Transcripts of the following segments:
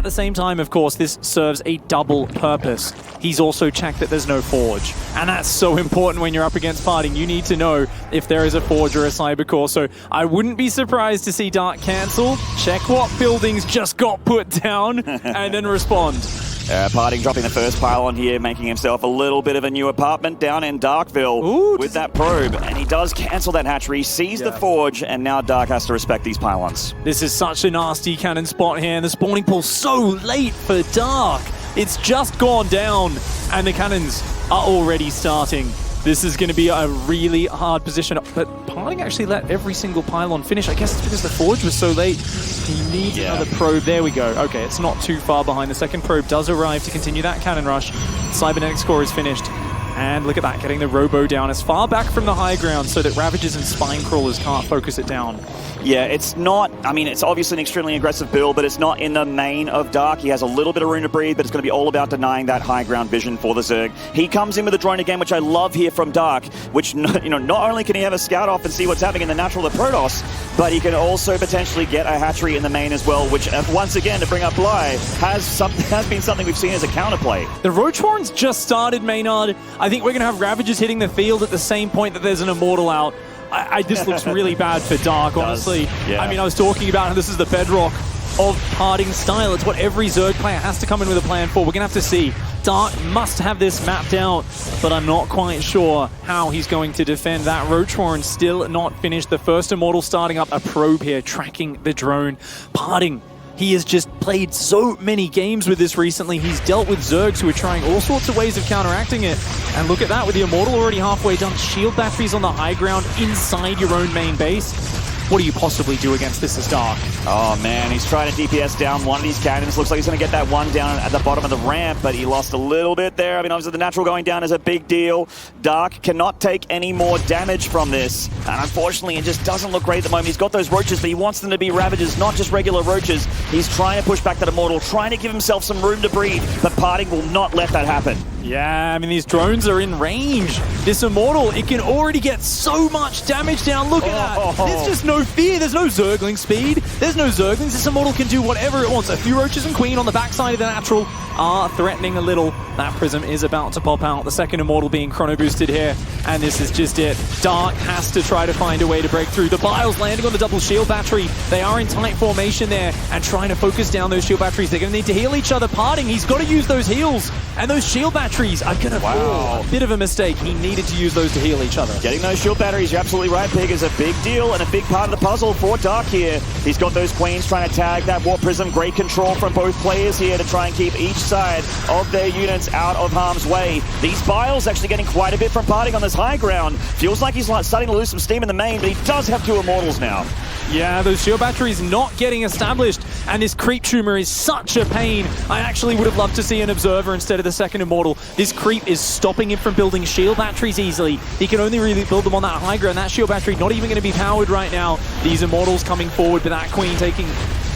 At the same time, of course, this serves a double purpose. He's also checked that there's no forge. And that's so important when you're up against Parting. You need to know if there is a forge or a cyber core. So I wouldn't be surprised to see Dark cancel, check what buildings just got put down, and then respond. Parting dropping the first pylon here, making himself a little bit of a new apartment down in Darkville with that probe. And he does cancel that hatchery, sees the forge, and now Dark has to respect these pylons. This is such a nasty cannon spot here, and the spawning pool so late for Dark. It's just gone down, and the cannons are already starting. This is going to be a really hard position, but Parting actually let every single pylon finish. I guess it's because the forge was so late. He needs another probe. There we go. Okay, it's not too far behind. The second probe does arrive to continue that cannon rush. Cybernetics core is finished. And look at that, getting the Robo down as far back from the high ground so that Ravagers and Spine Crawlers can't focus it down. Yeah, it's not, I mean, it's obviously an extremely aggressive build, but it's not in the main of Dark. He has a little bit of room to breathe, but it's going to be all about denying that high ground vision for the Zerg. He comes in with a drone again, which I love here from Dark, which, you know, not only can he have a scout off and see what's happening in the natural of Protoss, but he can also potentially get a hatchery in the main as well, which, once again, to bring up Bly, has been something we've seen as a counterplay. The Roach Horns just started, Maynard. I think we're going to have Ravagers hitting the field at the same point that there's an Immortal out. This looks really bad for Dark, honestly. I mean, I was talking about how this is the bedrock of Parting's style. It's what every Zerg player has to come in with a plan for. We're going to have to see. Dark must have this mapped out, but I'm not quite sure how he's going to defend that. Roachhorn still not finished. The first Immortal starting up a probe here, tracking the drone. Parting. He has just played so many games with this recently. He's dealt with Zergs who are trying all sorts of ways of counteracting it. And look at that, with the Immortal already halfway done. Shield batteries on the high ground inside your own main base. What do you possibly do against this as Dark? Oh man, he's trying to DPS down one of these cannons. Looks like he's going to get that one down at the bottom of the ramp, but he lost a little bit there. I mean, obviously the natural going down is a big deal. Dark cannot take any more damage from this. And unfortunately, it just doesn't look great at the moment. He's got those roaches, but he wants them to be Ravagers, not just regular roaches. He's trying to push back that Immortal, trying to give himself some room to breathe, but Parting will not let that happen. Yeah, I mean, these drones are in range. This Immortal, it can already get so much damage down. Look at that. There's just no fear. There's no Zergling speed. There's no Zerglings. This Immortal can do whatever it wants. A few Roaches and Queen on the backside of the natural are threatening a little. That Prism is about to pop out. The second Immortal being chrono boosted here. And this is just it. Dark has to try to find a way to break through. The Biles landing on the double shield battery. They are in tight formation there and trying to focus down those shield batteries. They're going to need to heal each other. Parting, he's got to use those heals. And those shield batteries are going to fall. A bit of a mistake. He needed to use those to heal each other. Getting those shield batteries, you're absolutely right, Pig, is a big deal and a big part of the puzzle for Dark here. He's got those Queens trying to tag that Warp Prism. Great control from both players here to try and keep each side of their units out of harm's way. These Biles actually getting quite a bit from Parting on this high ground. Feels like he's starting to lose some steam in the main, but he does have two Immortals now. Yeah, those shield batteries not getting established, and this creep tumor is such a pain. I actually would have loved to see an Observer instead of the second Immortal. This creep is stopping him from building shield batteries easily. He can only really build them on that high ground. That shield battery not even going to be powered right now. These Immortals coming forward, but that Queen taking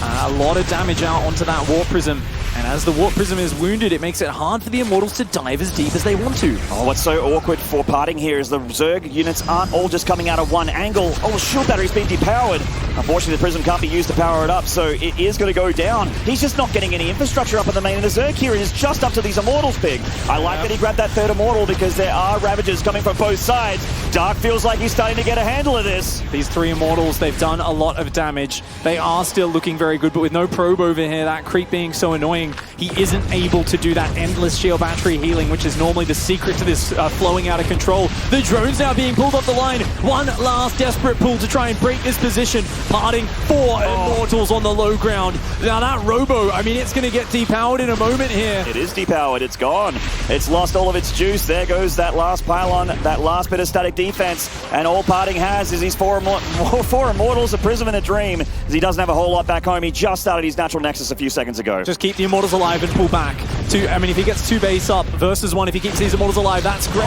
a lot of damage out onto that Warp Prism. And as the Warp Prism is wounded, it makes it hard for the Immortals to dive as deep as they want to. Oh, what's so awkward for Parting here is the Zerg units aren't all just coming out of one angle. Oh, the shield battery's been depowered. Unfortunately, the Prism can't be used to power it up, so it is going to go down. He's just not getting any infrastructure up in the main of the Zerg here. It is just up to these Immortals, Pig. I like that he grabbed that third Immortal because there are Ravagers coming from both sides. Dark feels like he's starting to get a handle of this. These three Immortals, they've done a lot of damage. They are still looking very good, but with no probe over here, that creep being so annoying, he isn't able to do that endless shield battery healing, which is normally the secret to this flowing out of control. The drones now being pulled off the line. One last desperate pull to try and break this position. Parting, four Immortals on the low ground. Now that Robo, I mean, it's going to get depowered in a moment here. It is depowered. It's gone. It's lost all of its juice. There goes that last pylon, that last bit of static defense. And all Parting has is these four Immortals, a Prism and a Dream. As he doesn't have a whole lot back home. He just started his natural Nexus a few seconds ago. Just keep the Immortals alive and pull back. I mean, if he gets two base up versus one, if he keeps these Immortals alive, that's great.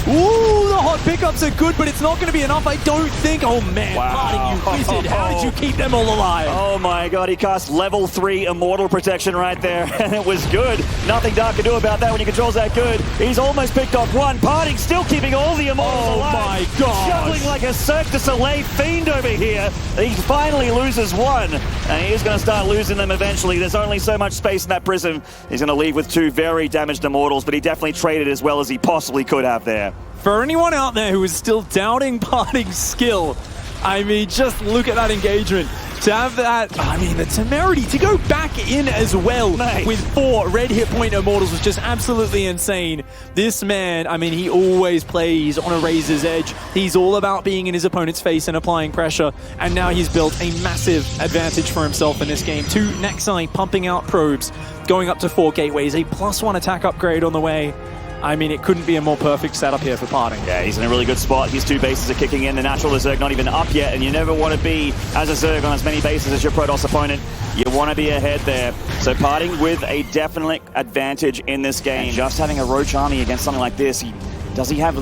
Ooh, the hot pickups are good, but it's not going to be enough, I don't think. Oh man, Parting, you wizard. How did you keep them all alive? Oh my god, he cast level 3 Immortal protection right there, and it was good. Nothing Dark can do about that when he controls that good. He's almost picked off one. Parting still keeping all the Immortals alive. Oh my god. Juggling like a Cirque du Soleil fiend over here. He finally loses one, and he is going to start losing them eventually. There's only so much space in that Prism. He's going to leave with 2 very damaged Immortals, but he definitely traded as well as he possibly could have there. For anyone out there who is still doubting Parting's skill, I mean, just look at that engagement. To have that, I mean, the temerity to go back in as well with 4 red hit point Immortals was just absolutely insane. This man, I mean, he always plays on a razor's edge. He's all about being in his opponent's face and applying pressure, and now he's built a massive advantage for himself in this game. 2 Nexi pumping out probes, going up to 4 gateways, a +1 attack upgrade on the way. I mean, it couldn't be a more perfect setup here for Parting. Yeah, he's in a really good spot. His 2 bases are kicking in. The natural Zerg not even up yet, and you never want to be, as a Zerg, on as many bases as your Protoss opponent. You want to be ahead there. So Parting with a definite advantage in this game. And just having a Roach army against something like this, he doesn't have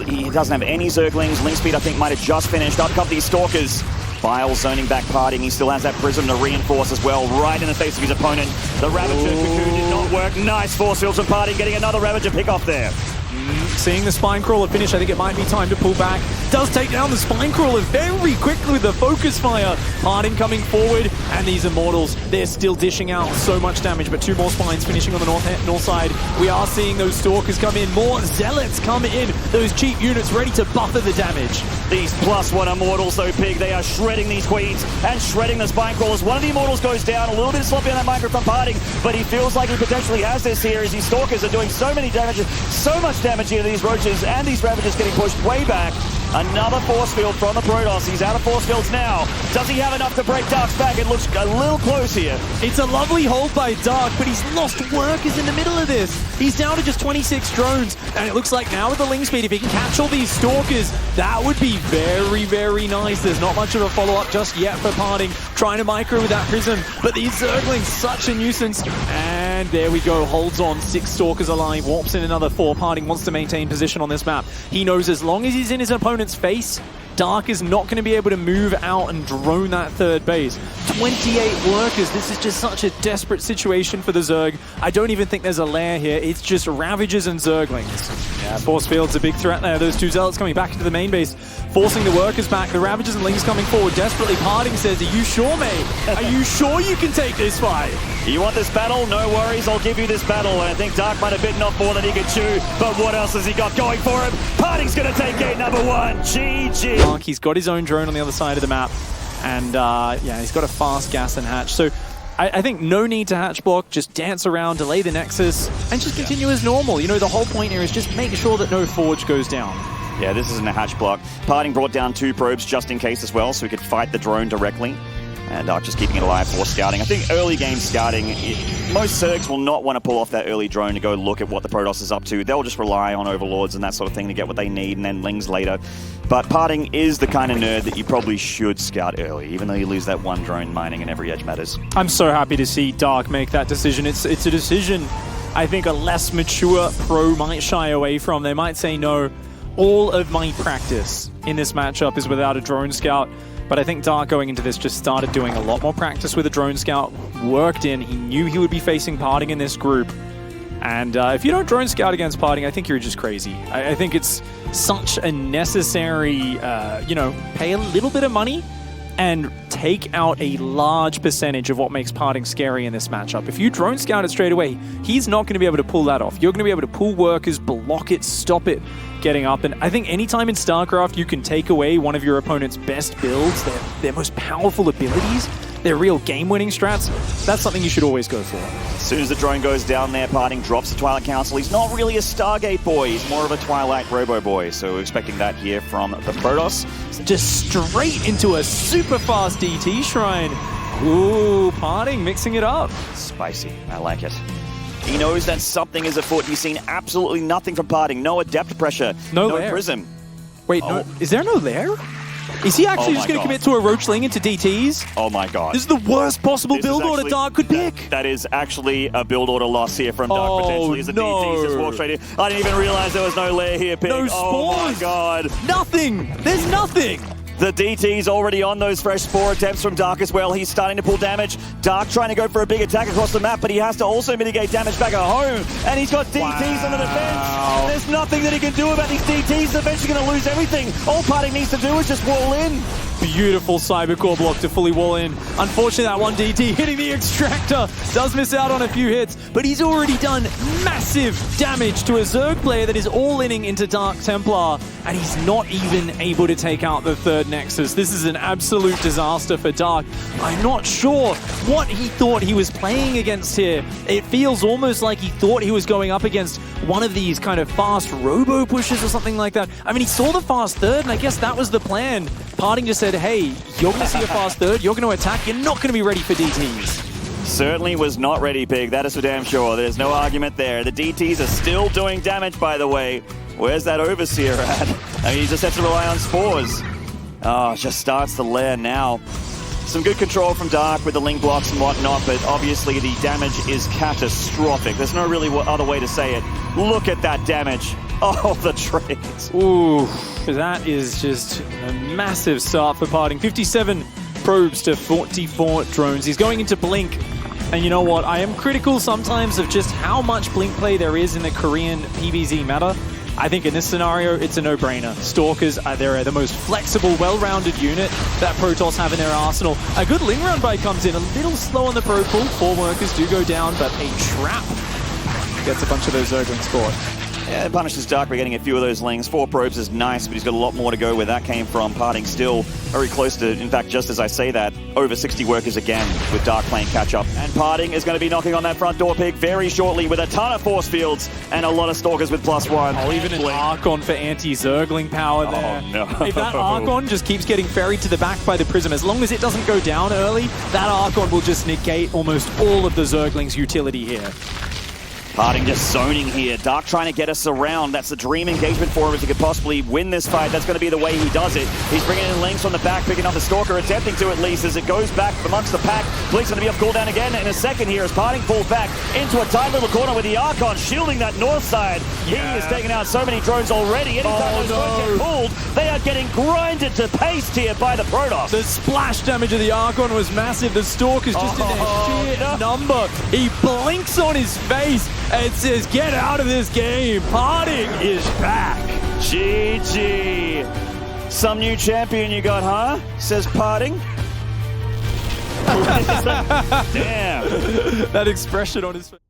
any Zerglings. Link speed, I think, might have just finished. Up come these Stalkers. Bile zoning back Parting. He still has that Prism to reinforce as well, right in the face of his opponent. The Ravager Cocoon did not work. Nice force fields from Parting, getting another Ravager pick off there. Seeing the Spine Crawler finish, I think it might be time to pull back. Does take down the Spine Crawler very quickly with the focus fire. Parting coming forward, and these Immortals, they're still dishing out so much damage, but 2 more Spines finishing on the north side. We are seeing those Stalkers come in, more Zealots come in, those cheap units ready to buffer the damage. These +1 Immortals, though, Pig, they are shredding these Queens and shredding the Spine Crawlers. One of the Immortals goes down, a little bit sloppy on that micro from Parting, but he feels like he potentially has this here as these Stalkers are doing so many damage, so much damage here to these Roaches, and these Ravagers getting pushed way back. Another force field from the Protoss. He's out of force fields now. Does he have enough to break Dark's back? It looks a little close here. It's a lovely hold by Dark, but he's lost workers in the middle of this. He's down to just 26 drones, and it looks like now with the Link speed, if he can catch all these Stalkers, that would be very, very nice. There's not much of a follow-up just yet for Parting, trying to micro with that Prism, but these Zerglings, such a nuisance. And there we go, holds on, 6 Stalkers alive, warps in another 4. Parting wants to maintain position on this map. He knows as long as he's in his opponent's face, Dark is not going to be able to move out and drone that 3rd base. 28 workers. This is just such a desperate situation for the Zerg. I don't even think there's a lair here. It's just Ravagers and Zerglings. Yeah, force field's a big threat there. Those 2 Zealots coming back into the main base, forcing the workers back. The Ravagers and Lings coming forward desperately. Parting says, are you sure, mate? Are you sure you can take this fight? You want this battle? No worries, I'll give you this battle. And I think Dark might have bitten off more than he could chew, but what else has he got going for him? Parting's going to take gate number 1. GG. He's got his own drone on the other side of the map, and yeah, he's got a fast gas and hatch. So I think no need to hatch block, just dance around, delay the Nexus, and just continue as normal. You know, the whole point here is just make sure that no Forge goes down. Yeah, this isn't a hatch block. Parting brought down 2 probes just in case as well, so he could fight the drone directly. And just keeping it alive for scouting. I think early game scouting, most Zergs will not want to pull off that early drone to go look at what the Protoss is up to. They'll just rely on Overlords and that sort of thing to get what they need, and then Lings later. But Parting is the kind of nerd that you probably should scout early, even though you lose that 1 drone mining and every edge matters. I'm so happy to see Dark make that decision. It's a decision I think a less mature pro might shy away from. They might say, no, all of my practice in this matchup is without a drone scout. But I think Dark going into this just started doing a lot more practice with a drone scout, worked in, he knew he would be facing Parting in this group. And if you don't drone scout against Parting, I think you're just crazy. I think it's such a necessary, you know, pay a little bit of money and take out a large percentage of what makes Parting scary in this matchup. If you drone scout it straight away, he's not going to be able to pull that off. You're going to be able to pull workers, block it, stop it getting up. And I think anytime in StarCraft you can take away one of your opponent's best builds, their most powerful abilities, their real game-winning strats, that's something you should always go for. As soon as the drone goes down there, Parting drops the Twilight Council. He's not really a Stargate boy, he's more of a Twilight Robo boy, so we're expecting that here from the Protoss. Just straight into a super fast DT Shrine. Ooh, Parting mixing it up. Spicy, I like it. He knows that something is afoot. He's seen absolutely nothing from Parting. No adept pressure, no Prism. Wait, no, is there no lair? Is he actually just going to commit to a Roachling into DTs? Oh my god. This is the worst possible build order Dark could pick. That is actually a build order loss here from Dark, potentially. As the DTs just walk straight in. I didn't even realize there was no lair here, Pig. No spawns. Oh my god. Nothing. There's nothing. The DT's already on those fresh spore attempts from Dark as well. He's starting to pull damage. Dark trying to go for a big attack across the map, but he has to also mitigate damage back at home. And he's got DTs on the defense. There's nothing that he can do about these DTs. He's eventually going to lose everything. All Parting needs to do is just wall in. beautiful Cybercore block to fully wall in. Unfortunately, that one DT hitting the extractor does miss out on a few hits, but he's already done massive damage to a Zerg player that is all-inning into Dark Templar, and he's not even able to take out the third Nexus. This is an absolute disaster for Dark. I'm not sure what he thought he was playing against here. It feels almost like he thought he was going up against one of these kind of fast robo pushes or something like that. I mean, he saw the fast third, and I guess that was the plan. Parting just said, hey, you're going to see a fast third, you're going to attack, you're not going to be ready for DTs. Certainly was not ready, Pig. That is for damn sure. There's no argument there. The DTs are still doing damage, by the way. Where's that Overseer at? I mean, he just has to rely on spores. Oh, just starts the lair now. Some good control from Dark with the link blocks and whatnot, but obviously the damage is catastrophic. There's no really other way to say it. Look at that damage. Oh, the trades. Ooh, that is just a massive start for Parting. 57 probes to 44 drones. He's going into Blink. And you know what? I am critical sometimes of just how much Blink play there is in the Korean PvZ meta. I think in this scenario, it's a no-brainer. Stalkers are the most flexible, well-rounded unit that Protoss have in their arsenal. A good Ling run by comes in, a little slow on the pro pull. 4 workers do go down, but a trap gets a bunch of those Zerglings caught. Yeah, it punishes Dark by getting a few of those lings. 4 probes is nice, but he's got a lot more to go where that came from. Parting still very close to, in fact, just as I say that, over 60 workers again with Dark playing catch-up. And Parting is going to be knocking on that front door, Pig, very shortly with a ton of force fields and a lot of Stalkers with +1. Oh, even an Archon for anti-Zergling power there. Oh, no. If that Archon just keeps getting ferried to the back by the Prism, as long as it doesn't go down early, that Archon will just negate almost all of the Zergling's utility here. Parting just zoning here. Dark trying to get us around. That's a dream engagement for him if he could possibly win this fight. That's going to be the way he does it. He's bringing in links on the back, picking up the Stalker, attempting to at least as it goes back amongst the pack. Blink's going to be off cooldown again in a second here as Parting pulls back into a tight little corner with the Archon shielding that north side. Yeah. He is taking out so many drones already. Anytime those drones get pulled, they are getting grinded to paste here by the Protoss. The splash damage of the Archon was massive. The Stalker's just in their sheer number. He blinks on his face and says, get out of this game. Parting is back. GG. Some new champion you got, huh? Says Parting. Damn. That expression on his face.